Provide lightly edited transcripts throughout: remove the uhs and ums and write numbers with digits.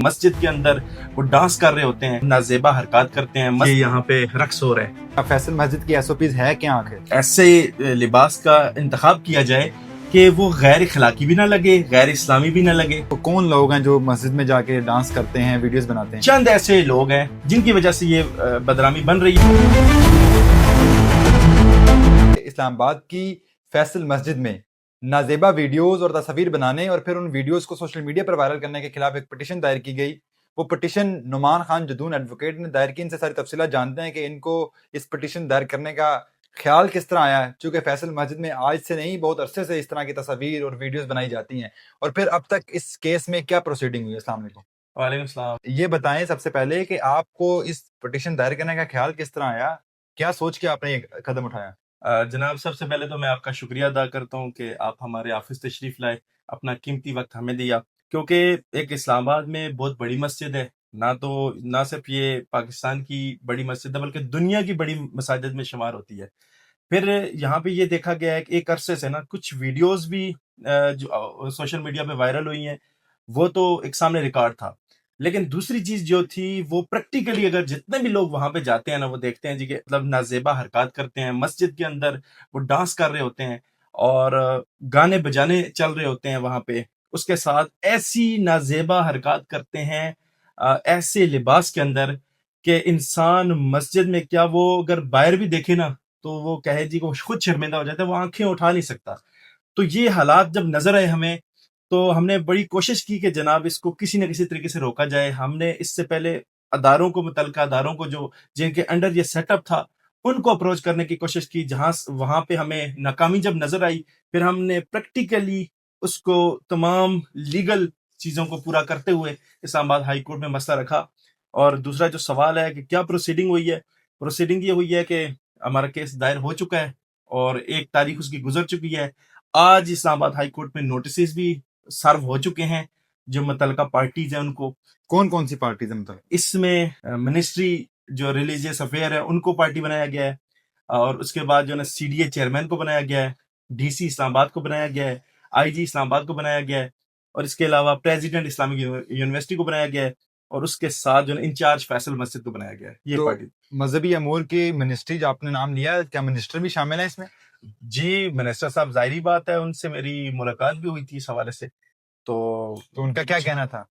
مسجد کے اندر وہ ڈانس کر رہے ہوتے ہیں, نازیبا حرکات کرتے ہیں, یہاں پہ رقص ہو رہا ہے. فیصل مسجد کی ایس او پیز ہے کیا آخر؟ ایسے لباس کا انتخاب کیا جائے کہ وہ غیر اخلاقی بھی نہ لگے, غیر اسلامی بھی نہ لگے. تو کون لوگ ہیں جو مسجد میں جا کے ڈانس کرتے ہیں, ویڈیوز بناتے ہیں؟ چند ایسے لوگ ہیں جن کی وجہ سے یہ بدنامی بن رہی ہے. اسلام آباد کی فیصل مسجد میں نازیبا ویڈیوز اور تصاویر بنانے اور پھر ان ویڈیوز کو سوشل میڈیا پر وائرل کرنے کے خلاف ایک پٹیشن دائر کی گئی. وہ پٹیشن نعمان خان جدون ایڈوکیٹ نے دائر کی. ان سے ساری تفصیلات جانتے ہیں کہ ان کو اس پٹیشن دائر کرنے کا خیال کس طرح آیا ہے, چونکہ فیصل مسجد میں آج سے نہیں بہت عرصے سے اس طرح کی تصاویر اور ویڈیوز بنائی جاتی ہیں. اور پھر اب تک اس کیس میں کیا پروسیڈنگ ہوئی؟ السلام علیکم. وعلیکم السلام. یہ بتائیں سب سے پہلے کہ آپ کو اس پٹیشن دائر کرنے کا خیال کس طرح آیا, کیا سوچ کے آپ نے یہ قدم اٹھایا؟ جناب, سب سے پہلے تو میں آپ کا شکریہ ادا کرتا ہوں کہ آپ ہمارے آفس تشریف لائے, اپنا قیمتی وقت ہمیں دیا, کیونکہ ایک اسلام آباد میں بہت بڑی مسجد ہے, نہ صرف یہ پاکستان کی بڑی مسجد ہے بلکہ دنیا کی بڑی مساجد میں شمار ہوتی ہے. پھر یہاں پہ یہ دیکھا گیا ہے کہ ایک عرصے سے کچھ ویڈیوز بھی جو سوشل میڈیا پہ وائرل ہوئی ہیں, وہ تو ایک سامنے ریکارڈ تھا, لیکن دوسری چیز جو تھی وہ پریکٹیکلی اگر جتنے بھی لوگ وہاں پہ جاتے ہیں وہ دیکھتے ہیں کہ مطلب نازیبا حرکات کرتے ہیں, مسجد کے اندر وہ ڈانس کر رہے ہوتے ہیں اور گانے بجانے چل رہے ہوتے ہیں وہاں پہ, اس کے ساتھ ایسی نازیبا حرکات کرتے ہیں ایسے لباس کے اندر کہ انسان مسجد میں کیا وہ اگر باہر بھی دیکھے تو وہ کہے جی وہ خود شرمندہ ہو جاتا ہے, وہ آنکھیں اٹھا نہیں سکتا. تو یہ حالات جب نظر آئے ہمیں تو ہم نے بڑی کوشش کی کہ جناب اس کو کسی نہ کسی طریقے سے روکا جائے. ہم نے اس سے پہلے متعلقہ اداروں کو جو جن کے انڈر یہ سیٹ اپ تھا ان کو اپروچ کرنے کی کوشش کی, وہاں پہ ہمیں ناکامی جب نظر آئی پھر ہم نے پریکٹیکلی اس کو تمام لیگل چیزوں کو پورا کرتے ہوئے اسلام آباد ہائی کورٹ میں مسئلہ رکھا. اور دوسرا جو سوال ہے کہ کیا پروسیڈنگ ہوئی ہے, پروسیڈنگ یہ ہوئی ہے کہ ہمارا کیس دائر ہو چکا ہے اور 1 تاریخ اس کی گزر چکی ہے. آج اسلام آباد ہائی کورٹ میں نوٹسز بھی سرو ہو چکے ہیں جو متعلقہ پارٹیز ہیں ان کو. کون سی پارٹیز ہیں مطلب؟ اس میں منسٹری جو ریلیجیس افیئر ہے ان کو پارٹی بنایا گیا ہے, اور اس کے بعد جو سی ڈی اے چیئرمین کو بنایا گیا ہے, ڈی سی اسلام آباد کو بنایا گیا ہے, آئی جی اسلام آباد کو بنایا گیا ہے, اور اس کے علاوہ پریزیڈنٹ اسلامک یونیورسٹی کو بنایا گیا ہے, اور اس کے ساتھ جو انچارج فیصل مسجد کو بنایا گیا ہے. یہ پارٹی مذہبی امور کی منسٹری جو آپ نے نام لیا, کیا منسٹر بھی شامل ہے اس میں؟ جی, منسٹر صاحب ظاہری بات ہے, ان سے میری ملاقات بھی ہوئی تھی اس حوالے سے. تو ان کا کیا کہنا تھا؟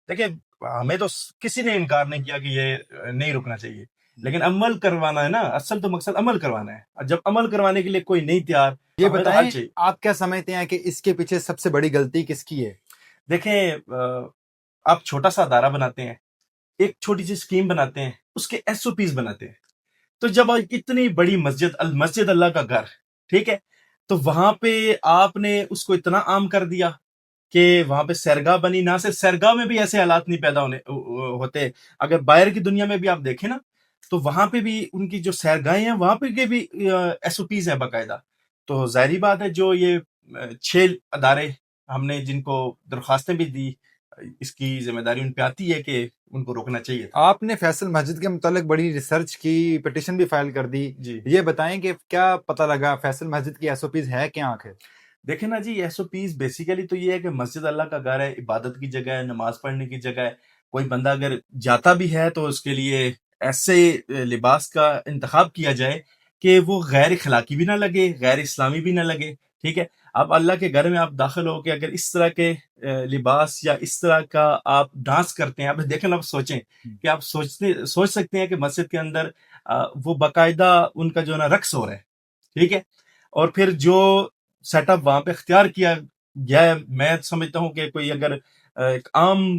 دیکھیں, ہمیں تو کسی نے انکار نہیں کیا کہ یہ نہیں رکنا چاہیے, لیکن عمل کروانا ہے نا, اصل تو مقصد عمل کروانا ہے. اور جب عمل کروانے کے لیے کوئی نہیں تیار, یہ بتائیں آپ کیا سمجھتے ہیں کہ اس کے پیچھے سب سے بڑی غلطی کس کی ہے؟ دیکھیں, آپ چھوٹا سا ادارہ بناتے ہیں, ایک چھوٹی سی اسکیم بناتے ہیں, اس کے ایس او پیز بناتے ہیں. تو جب اتنی بڑی مسجد اللہ کا گھر, ٹھیک ہے, تو وہاں پہ آپ نے اس کو اتنا عام کر دیا کہ وہاں پہ سیرگاہ بنی. نہ صرف سیرگاہ میں بھی ایسے حالات نہیں پیدا ہوتے, اگر باہر کی دنیا میں بھی آپ دیکھیں تو وہاں پہ بھی ان کی جو سیرگاہیں ہیں وہاں پہ کے بھی ایس او پیز ہیں باقاعدہ. تو ظاہری بات ہے جو یہ 6 ادارے ہم نے جن کو درخواستیں بھی دی, اس کی ذمہ داری ان پہ آتی ہے کہ ان کو روکنا چاہیے. آپ نے فیصل مسجد کے متعلق بڑی ریسرچ کی, پٹیشن بھی فائل کر دی. جی, یہ بتائیں کہ کیا پتہ لگا فیصل مسجد کی ایس او پیز ہے کیا آخر؟ دیکھیں نا جی, ایس او پیز بیسیکلی تو یہ ہے کہ مسجد اللہ کا گھر ہے, عبادت کی جگہ ہے, نماز پڑھنے کی جگہ ہے. کوئی بندہ اگر جاتا بھی ہے تو اس کے لیے ایسے لباس کا انتخاب کیا جائے کہ وہ غیر اخلاقی بھی نہ لگے, غیر اسلامی بھی نہ لگے. ٹھیک ہے, اب اللہ کے گھر میں آپ داخل ہو کے اگر اس طرح کے لباس یا اس طرح کا آپ ڈانس کرتے ہیں, آپ دیکھیں, آپ سوچیں کہ آپ سوچ سکتے ہیں کہ مسجد کے اندر وہ باقاعدہ ان کا جو رقص ہو رہا ہے, ٹھیک ہے, اور پھر جو سیٹ اپ وہاں پہ اختیار کیا گیا ہے, میں سمجھتا ہوں کہ کوئی اگر ایک عام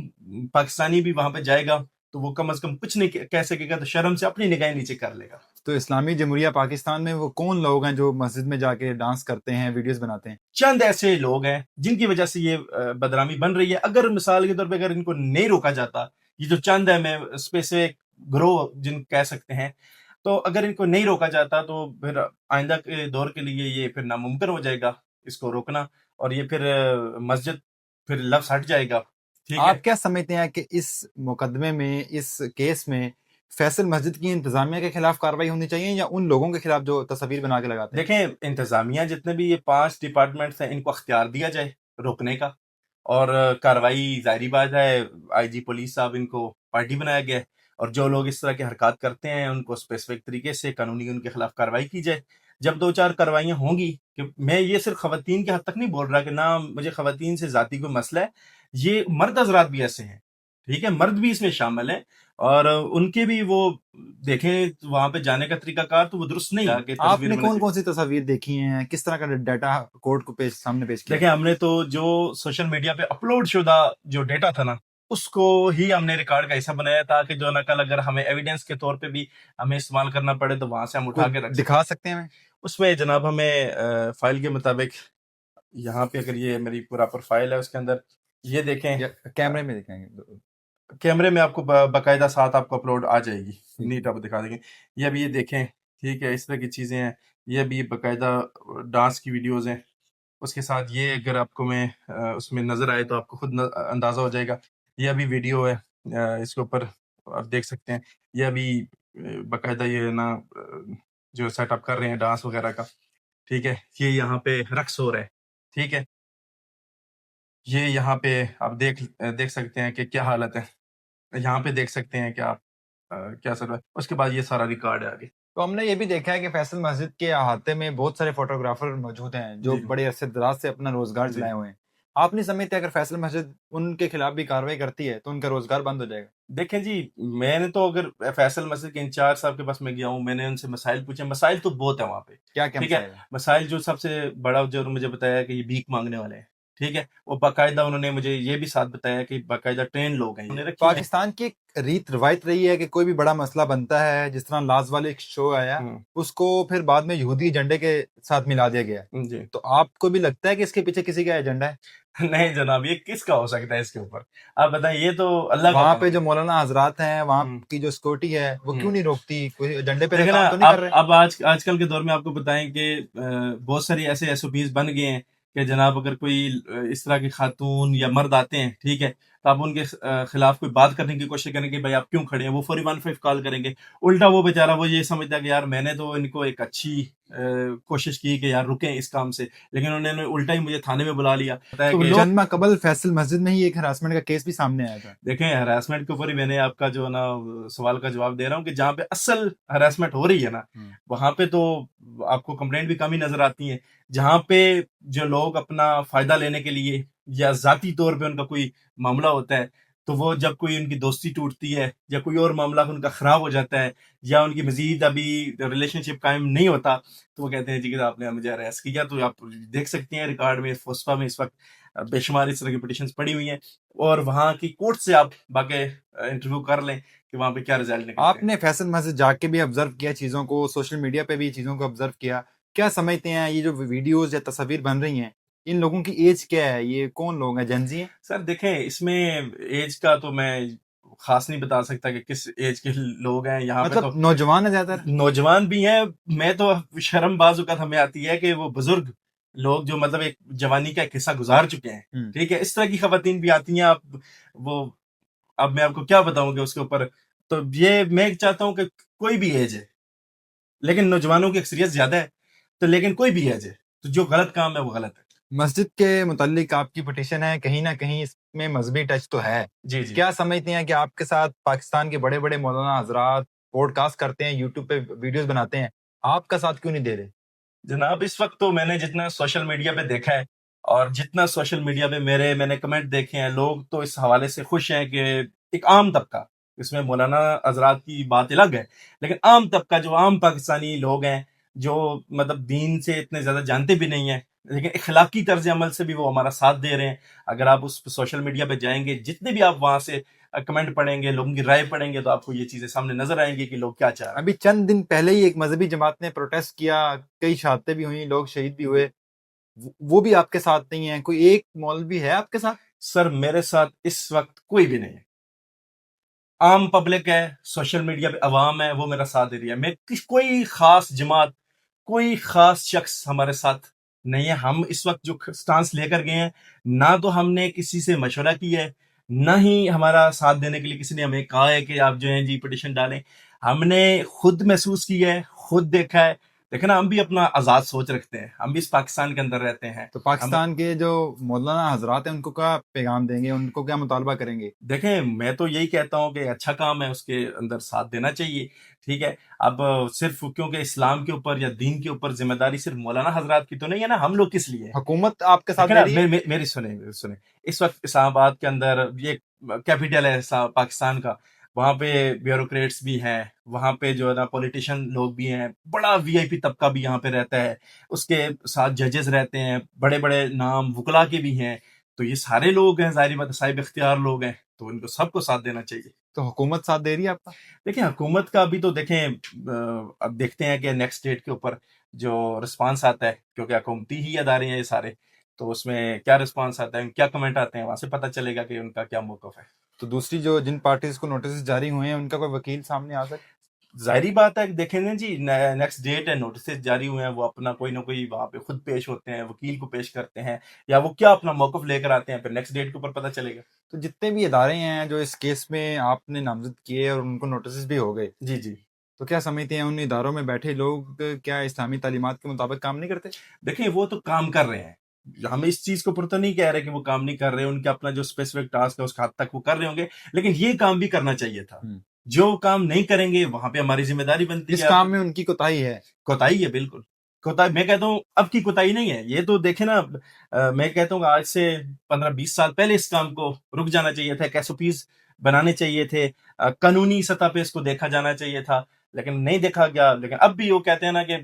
پاکستانی بھی وہاں پہ جائے گا تو وہ کم از کم کچھ نہیں کہہ سکے گا, تو شرم سے اپنی نگاہیں نیچے کر لے گا. تو اسلامی جمہوریہ پاکستان میں وہ کون لوگ ہیں جو مسجد میں جا کے ڈانس کرتے ہیں, ویڈیوز بناتے ہیں؟ چند ایسے لوگ ہیں جن کی وجہ سے یہ بدنامی بن رہی ہے. اگر مثال کے طور پہ اگر ان کو نہیں روکا جاتا, یہ جو چند ہے, میں اسپیسیفک گروہ جن کہہ سکتے ہیں, تو اگر ان کو نہیں روکا جاتا تو پھر آئندہ کے دور کے لیے یہ پھر ناممکن ہو جائے گا اس کو روکنا, اور یہ پھر مسجد پھر لفظ ہٹ جائے گا. آپ کیا سمجھتے ہیں کہ اس مقدمے میں, اس کیس میں فیصل مسجد کی انتظامیہ کے خلاف کارروائی ہونی چاہیے یا ان لوگوں کے خلاف جو تصاویر بنا کے لگاتے ہیں؟ دیکھیں, انتظامیہ جتنے بھی یہ 5 ڈپارٹمنٹس ہیں ان کو اختیار دیا جائے روکنے کا, اور کاروائی ظاہری بات ہے آئی جی پولیس صاحب ان کو پارٹی بنایا گیا ہے، اور جو لوگ اس طرح کی حرکات کرتے ہیں ان کو اسپیسیفک طریقے سے قانونی ان کے خلاف کاروائی کی جائے. جب دو چار کاروائیاں ہوں گی، کہ میں یہ صرف خواتین کے حد تک نہیں بول رہا کہ نہ مجھے خواتین سے ذاتی کوئی مسئلہ ہے، یہ مرد حضرات بھی ایسے ہیں، ٹھیک ہے، مرد بھی اس میں شامل ہیں، اور ان کے بھی وہ دیکھیں وہاں پہ جانے کا طریقہ کار تو وہ درست نہیں ہے کہ آپ تصویر نے بنے کون کون سی تصاویر دیکھی ہیں، کس طرح کا ڈیٹا کورٹ کو سامنے پیش کیا؟ دیکھیں ہم نے تو جو سوشل میڈیا پہ اپلوڈ شدہ جو ڈیٹا تھا نا اس کو ہی ہم نے ریکارڈ کا حصہ بنایا، تاکہ جو نقل اگر ہمیں ایویڈنس کے طور پہ بھی ہمیں استعمال کرنا پڑے تو وہاں سے ہم اٹھا کے رکھ سکیں. دکھا سکتے ہیں ہمیں؟ اس میں جناب ہمیں فائل کے مطابق یہاں پہ اگر یہ میری پراپر فائل ہے اس کے اندر یہ دیکھیں، یا کیمرے میں دکھائیں گے؟ کیمرے میں آپ کو باقاعدہ ساتھ آپ کو اپلوڈ آ جائے گی، نیٹ آپ دکھا دیں گے. یہ ابھی یہ دیکھیں، ٹھیک ہے، اس طرح کی چیزیں ہیں. یہ ابھی باقاعدہ ڈانس کی ویڈیوز ہیں. اس کے ساتھ یہ اگر آپ کو میں اس میں نظر آئے تو آپ کو خود اندازہ ہو جائے گا. یہ ابھی ویڈیو ہے، اس کے اوپر آپ دیکھ سکتے ہیں. یہ ابھی باقاعدہ یہ نا جو سیٹ اپ کر رہے ہیں ڈانس وغیرہ کا، ٹھیک ہے. یہ یہاں پہ رقص ہو رہا ہے، ٹھیک ہے. یہ یہاں پہ آپ دیکھ سکتے ہیں کہ کیا حالت ہے. یہاں پہ دیکھ سکتے ہیں کہ آپ کیا سر. اس کے بعد یہ سارا ریکارڈ ہے آگے. تو ہم نے یہ بھی دیکھا ہے کہ فیصل مسجد کے احاطے میں بہت سارے فوٹوگرافر موجود ہیں جو بڑے عرصے دراز سے اپنا روزگار چلائے ہوئے ہیں. آپ نہیں سمجھتے اگر فیصل مسجد ان کے خلاف بھی کاروائی کرتی ہے تو ان کا روزگار بند ہو جائے گا؟ دیکھیں جی، میں نے تو اگر فیصل مسجد کے انچارج صاحب کے پاس میں گیا ہوں، میں نے ان سے مسائل پوچھے. مسائل تو بہت ہیں وہاں پہ، کیا ٹھیک ہے. مسائل جو سب سے بڑا جو مجھے بتایا کہ یہ بھیک مانگنے والے ہیں، ٹھیک ہے. وہ باقاعدہ انہوں نے مجھے یہ بھی ساتھ بتایا کہ باقاعدہ ٹرین لوگ ہیں. پاکستان کی ایک ریت روایت رہی ہے کہ کوئی بھی بڑا مسئلہ بنتا ہے، جس طرح لاز والے ایک شو آیا، اس کو پھر بعد میں یہودی ایجنڈے کے ساتھ ملا دیا گیا. جی، تو آپ کو بھی لگتا ہے کہ اس کے پیچھے کسی کا ایجنڈا ہے؟ نہیں جناب، یہ کس کا ہو سکتا ہے اس کے اوپر؟ آپ بتائیں، یہ تو اللہ کا. وہاں پہ جو مولانا حضرات ہیں، وہاں کی جو سیکورٹی ہے، وہ کیوں نہیں روکتی؟ کوئی ایجنڈے پہ کام تو نہیں کر رہے؟ اب آج کل کے دور میں آپ کو بتائیں کہ بہت ساری ایسے ایس او پیز بن گئے ہیں کہ جناب اگر کوئی اس طرح کی خاتون یا مرد آتے ہیں، ٹھیک ہے، تو آپ ان کے خلاف کوئی بات کرنے کی کوشش کریں گے، بھائی آپ کیوں کھڑے ہیں، وہ 415 کال کریں گے. الٹا وہ بیچارہ وہ یہ سمجھتا کہ یار میں نے تو ان کو ایک اچھی کوشش کی کہ یار رکیں اس کام سے، لیکن انہوں نے الٹا ہی مجھے تھانے میں بلا لیا. چند ماہ قبل فیصل مسجد میں ہی ایک ہراسمنٹ کا کیس بھی سامنے آیا تھا. دیکھیں ہراسمنٹ کے اوپر ہی میں نے آپ کا جو نا سوال کا جواب دے رہا ہوں کہ جہاں پہ اصل ہراسمنٹ ہو رہی ہے نا وہاں پہ تو آپ کو کمپلینٹ بھی کم ہی نظر آتی ہیں. جہاں پہ جو لوگ اپنا فائدہ لینے کے لیے یا ذاتی طور پہ ان کا کوئی معاملہ ہوتا ہے، تو وہ جب کوئی ان کی دوستی ٹوٹتی ہے یا کوئی اور معاملہ ان کا خراب ہو جاتا ہے یا ان کی مزید ابھی ریلیشن شپ قائم نہیں ہوتا، تو وہ کہتے ہیں جی کہ آپ نے مجھے ہراس کیا. تو آپ دیکھ سکتے ہیں ریکارڈ میں فوسفا میں اس وقت بے شمار اس طرح کی پٹیشنز پڑی ہوئی ہیں، اور وہاں کی کورٹ سے آپ باقی انٹرویو کر لیں کہ وہاں پہ کیا رزلٹ نکلتے ہیں. آپ نے فیصل مسجد جا کے بھی آبزرو کیا چیزوں کو، سوشل میڈیا پہ بھی چیزوں کو آبزرو کیا، کیا سمجھتے ہیں یہ جو ویڈیوز یا تصاویر بن رہی ہیں، ان لوگوں کی ایج کیا ہے؟ یہ کون لوگ ہیں؟ جنزی ہیں؟ سر دیکھیں اس میں ایج کا تو میں خاص نہیں بتا سکتا کہ کس ایج کے لوگ ہیں یہاں پہ. تو نوجوان ہیں زیادہ تر؟ نوجوان بھی ہیں. میں تو شرم بعض اوقات ہمیں آتی ہے کہ وہ بزرگ لوگ جو مطلب ایک جوانی کا ایک حصہ گزار چکے ہیں، ٹھیک ہے، اس طرح کی خواتین بھی آتی ہیں. اب میں آپ کو کیا بتاؤں گا اس کے اوپر. تو یہ میں چاہتا ہوں کہ کوئی بھی ایج ہے، لیکن نوجوانوں کی اکثریت زیادہ ہے، تو لیکن کوئی بھی ایج ہے تو جو غلط کام ہے وہ غلط ہے. مسجد کے متعلق آپ کی پٹیشن ہے، کہیں نہ کہیں اس میں مذہبی ٹچ تو ہے. جی کیا سمجھتے ہیں کہ آپ کے ساتھ پاکستان کے بڑے بڑے مولانا حضرات پوڈ کاسٹ کرتے ہیں، یوٹیوب پہ ویڈیوز بناتے ہیں، آپ کا ساتھ کیوں نہیں دے رہے؟ جناب اس وقت تو میں نے جتنا سوشل میڈیا پہ دیکھا ہے اور جتنا سوشل میڈیا پہ میں نے کمنٹ دیکھے ہیں، لوگ تو اس حوالے سے خوش ہیں کہ ایک عام طبقہ، اس میں مولانا حضرات کی بات الگ ہے، لیکن عام طبقہ جو عام پاکستانی لوگ ہیں جو مطلب دین سے اتنے زیادہ جانتے بھی نہیں ہیں، لیکن اخلاقی طرز عمل سے بھی وہ ہمارا ساتھ دے رہے ہیں. اگر آپ اس سوشل میڈیا پہ جائیں گے، جتنے بھی آپ وہاں سے کمنٹ پڑھیں گے، لوگوں کی رائے پڑھیں گے، تو آپ کو یہ چیزیں سامنے نظر آئیں گی کہ لوگ کیا چاہ رہے ہیں. ابھی چند دن پہلے ہی ایک مذہبی جماعت نے پروٹیسٹ کیا، کئی شہادتیں بھی ہوئیں، لوگ شہید بھی ہوئے، وہ بھی آپ کے ساتھ نہیں ہیں. کوئی ایک مولوی ہے آپ کے ساتھ؟ سر میرے ساتھ اس وقت کوئی بھی نہیں ہے. عام پبلک ہے، سوشل میڈیا پہ عوام ہے، وہ میرا ساتھ دے رہی ہے. میں کوئی خاص جماعت، کوئی خاص شخص ہمارے ساتھ نہیں ہے. ہم اس وقت جو سٹانس لے کر گئے ہیں، نہ تو ہم نے کسی سے مشورہ کیا ہے، نہ ہی ہمارا ساتھ دینے کے لیے کسی نے ہمیں کہا ہے کہ آپ جو ہیں جی پٹیشن ڈالیں. ہم نے خود محسوس کیا ہے، خود دیکھا ہے. دیکھیں نا ہم بھی اپنا آزاد سوچ رکھتے ہیں, ہم بھی اس پاکستان کے اندر رہتے ہیں. تو پاکستان کے جو مولانا حضرات ہیں ان کو کیا پیغام دیں گے, ان کو کیا مطالبہ کریں گے؟ دیکھیں میں تو یہی کہتا ہوں کہ اچھا کام ہے, اس کے اندر ساتھ دینا چاہیے, ٹھیک ہے. اب صرف کیونکہ اسلام کے اوپر یا دین کے اوپر ذمہ داری صرف مولانا حضرات کی تو نہیں ہے نا, ہم لوگ کس لیے ہیں؟ حکومت آپ کے ساتھ دیکھیں دے نا رہی ہے. میری سنیں, اس وقت اسلام آباد کے اندر یہ کیپیٹل ہے پاکستان کا, وہاں پہ بیوروکریٹس بھی ہیں, وہاں پہ جو ہے نا پولیٹیشین لوگ بھی ہیں, بڑا وی آئی پی طبقہ بھی یہاں پہ رہتا ہے, اس کے ساتھ ججز رہتے ہیں, بڑے بڑے نام وکلا کے بھی ہیں. تو یہ سارے لوگ ہیں, ظاہری بات ہے صاحب اختیار لوگ ہیں, تو ان کو سب کو ساتھ دینا چاہیے. تو حکومت ساتھ دے رہی ہے آپ کا؟ دیکھیں حکومت کا ابھی تو دیکھیں اب دیکھتے ہیں کہ نیکسٹ ڈیٹ کے اوپر جو رسپانس آتا ہے, کیونکہ حکومتی ہی ادارے ہیں یہ سارے, تو اس میں کیا رسپانس آتا ہے, کیا کمنٹ آتے ہیں, وہاں سے پتہ چلے گا کہ ان کا کیا موقف ہے. تو دوسری جن پارٹیز کو نوٹسز جاری ہوئے ہیں ان کا کوئی وکیل سامنے آ سکتا؟ ظاہری بات ہے کہ دیکھیں نا جی, نیکسٹ ڈیٹ ہے, نوٹسز جاری ہوئے ہیں, وہ اپنا کوئی نہ کوئی وہاں پہ خود پیش ہوتے ہیں, وکیل کو پیش کرتے ہیں, یا وہ کیا اپنا موقف لے کر آتے ہیں, پھر نیکسٹ ڈیٹ کے اوپر پتہ چلے گا. تو جتنے بھی ادارے ہیں جو اس کیس میں آپ نے نامزد کیے اور ان کو نوٹسز بھی ہو گئے, جی جی, تو کیا سمجھتے ہیں ان اداروں میں بیٹھے لوگ کیا اسلامی تعلیمات کے مطابق کام نہیں کرتے؟ دیکھیں وہ تو کام کر رہے ہیں, ہم اس چیز کو پورا نہیں کہہ رہے کہ وہ کام نہیں کر رہے, ان کے اپنا جو اسپیسیفک ٹاسک ہے اس حد تک وہ کر رہے ہوں گے, لیکن یہ کام بھی کرنا چاہیے تھا. جو کام نہیں کریں گے وہاں پہ ہماری ذمہ داری بنتی ہے. اس کام میں ان کی کوتاہی ہے. کوتاہی ہے, بالکل کوتاہی. میں کہتا ہوں اب کی کوتاہی نہیں ہے, یہ تو دیکھیں نا, میں کہتا ہوں آج سے 15-20 سال پہلے اس کام کو رک جانا چاہیے تھا, ایس او پیز بنانے چاہیے تھے, قانونی سطح پہ اس کو دیکھا جانا چاہیے تھا, لیکن نہیں دیکھا گیا. لیکن اب بھی وہ کہتے ہیں نا کہ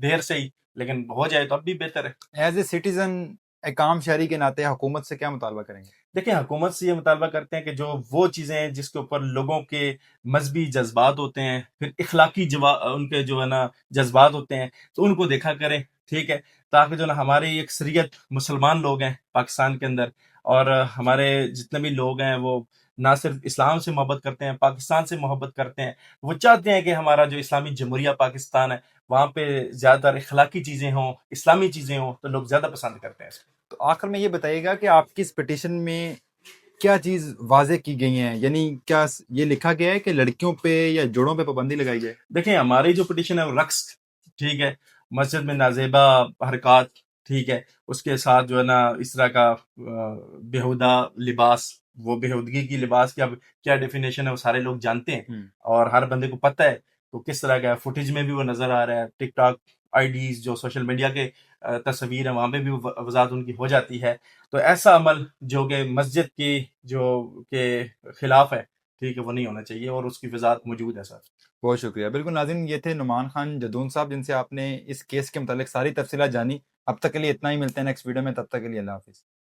دیر سے ہی, لیکن ہو جائے تو اب بھی بہتر ہے. ایز اے سٹیزن, ایک عام شہری کے ناطے حکومت سے کیا مطالبہ کریں گے؟ دیکھیں حکومت سے یہ مطالبہ کرتے ہیں کہ جو وہ چیزیں ہیں جس کے اوپر لوگوں کے مذہبی جذبات ہوتے ہیں, پھر اخلاقی ان کے جو ہے نا جذبات ہوتے ہیں, تو ان کو دیکھا کریں, ٹھیک ہے, تاکہ جو نا ہماری اکثریت مسلمان لوگ ہیں پاکستان کے اندر, اور ہمارے جتنے بھی لوگ ہیں وہ نہ صرف اسلام سے محبت کرتے ہیں, پاکستان سے محبت کرتے ہیں, وہ چاہتے ہیں کہ ہمارا جو اسلامی جمہوریہ پاکستان ہے وہاں پہ زیادہ تر اخلاقی چیزیں ہوں, اسلامی چیزیں ہوں, تو لوگ زیادہ پسند کرتے ہیں اس کو. تو آخر میں یہ بتائیے گا کہ آپ کی اس پٹیشن میں کیا چیز واضح کی گئی ہیں, یعنی کیا یہ لکھا گیا ہے کہ لڑکیوں پہ یا جوڑوں پہ پابندی لگائی جائے؟ دیکھیں ہماری جو پٹیشن ہے وہ رقص, ٹھیک ہے, مسجد میں نازیبا حرکات, ٹھیک ہے, اس کے ساتھ جو ہے نا اس طرح کا بیہودہ لباس, وہ بیہودگی کی لباس کی اب کیا ڈیفینیشن ہے وہ سارے لوگ جانتے ہیں, اور ہر بندے کو پتہ ہے تو کس طرح کا فوٹیج میں بھی وہ نظر آ رہا ہے, ٹک ٹاک آئی ڈیز جو سوشل میڈیا کے تصویر ہیں وہاں پہ بھی وضاحت ان کی ہو جاتی ہے. تو ایسا عمل جو کہ مسجد کی جو کے خلاف ہے, ٹھیک ہے, وہ نہیں ہونا چاہیے, اور اس کی وضاحت موجود ہے سر. بہت شکریہ. بالکل ناظرین, یہ تھے نعمان خان جدون صاحب جن سے آپ نے اس کیس کے متعلق ساری تفصیلات جانی. اب تک کے لیے اتنا ہی, ملتے ہیں نیکسٹ ویڈیو میں, تب تک کے لیے اللہ حافظ.